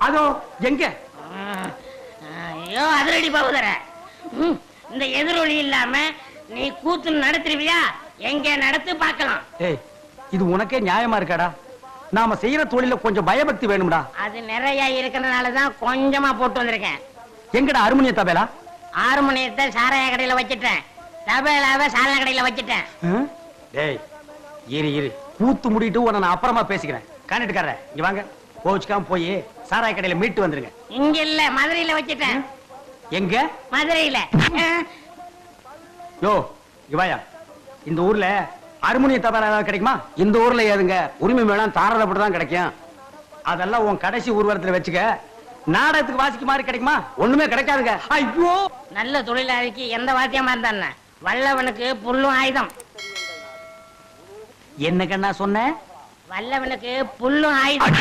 அதோ எங்க? ஐயோ அதிரடி பகுதர, இந்த எதிரொலி இல்லாம நீ கூத்து நடத்துருவியா? எங்க நடத்து பார்க்கலாம். ஏய், இது உனக்கே நியாயமா இருக்காடா? நாம செய்யற தொழில கொஞ்சம் பயபக்தி வேணும்டா. அது நிறைய இருக்கிறதுனாலதான் கொஞ்சமா போட்டு வந்திருக்கேன். எங்கடா அருமணிய தபேலா? ஆறுமணியத்தை சாராய கடையில வச்சிட்டேன், தபேலாவை சாராய கடையில வச்சிட்டேன். டேய் இரு இரு, கூத்து முடிட்டு உன்னை நான் அப்புறமா பேசிக்கிறேன். காண்டிட்டுக்கார இங்க வாங்க, கோச்சுக்காம போய் சாராய கடையில மீட்டு வந்துருங்க. இங்க இல்ல, மதுரையில வச்சிட்டேன். எங்க? மதுரையில. யோ இவாயா, இந்த ஊர்ல அருமணிய தபேலா ஏதாவது கிடைக்குமா? இந்த ஊர்ல ஏதுங்க உரிமை மேலாம் தாரதப்பட்டுதான் கிடைக்கும். அதெல்லாம் உன் கடைசி ஊர்வலத்துல வச்சுக்க. நாடகத்துக்கு வாசிக்கு மாதிரி கிடைக்குமா? ஒண்ணுமே கிடைக்காதுங்க. ஐயோ, நல்ல தொழிலாளிக்கு எந்த வாத்தியமா இருந்தா வல்லவனுக்கு புல்லும் ஆயுதம். என்ன கண்ணா சொன்ன? வல்லவனுக்கு புல்லும் ஆயுதம்.